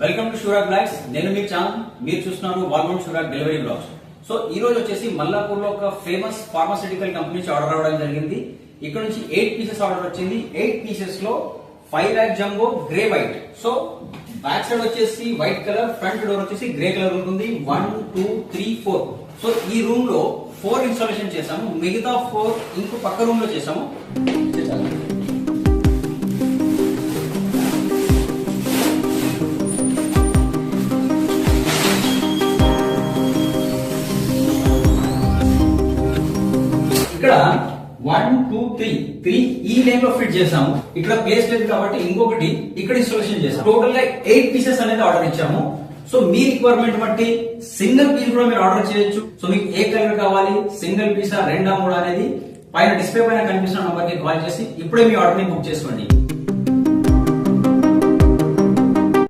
Welcome to షూరాగ్ blogs. నేను మీ channel, మీరు చూస్తున్నారు వాల్మౌంట్ షూరాగ్ డెలివరీ బ్లాగ్స్. సో ఈ రోజు వచ్చేసి మల్లాపూర్ లో ఒక ఫేమస్ ఫార్మాసిటికల్ కంపెనీ నుంచి ఆర్డర్ రావడం జరిగింది. ఇక్కడ నుంచి 8 పీసెస్ ఆర్డర్ వచ్చింది. 8 పీసెస్ లో 5 lakh jumbo grey white. So back side వచ్చేసి వైట్ కలర్, ఫ్రంట్ డోర్ వచ్చేసి గ్రే కలర్ ఉంటుంది. 1 2 3 4. సో ఈ రూమ్ లో 4 ఇన్స్టాలేషన్ చేసాము, మిగతా 4 ఇంకో పక్క రూమ్ లో చేసాము. ఇక్కడ 1 2 3 ఈ లైన్ లో ఫిట్ చేసాము. ఇక్కడ ప్లేస్ లేదు కాబట్టి ఇంకొకటి ఇక్కడ ఇన్స్టాలేషన్ చేసాము. టోటల్ గా 8 పీసెస్ అనేది ఆర్డర్ ఇచ్చాము. సో మీ రిక్వైర్మెంట్ బట్టి సింగిల్ పీస్ కూడా మీరు ఆర్డర్ చేయొచ్చు. సో మీకు ఏ కలర్ కావాలి, సింగిల్ పీసా, రెండా, మూడా అనేది పైన డిస్ప్లే పైన కనిపిస్తున్న నంబర్ కి కాల్ చేసి ఇప్పుడే మీ ఆర్డర్ ని బుక్ చేసుకోండి.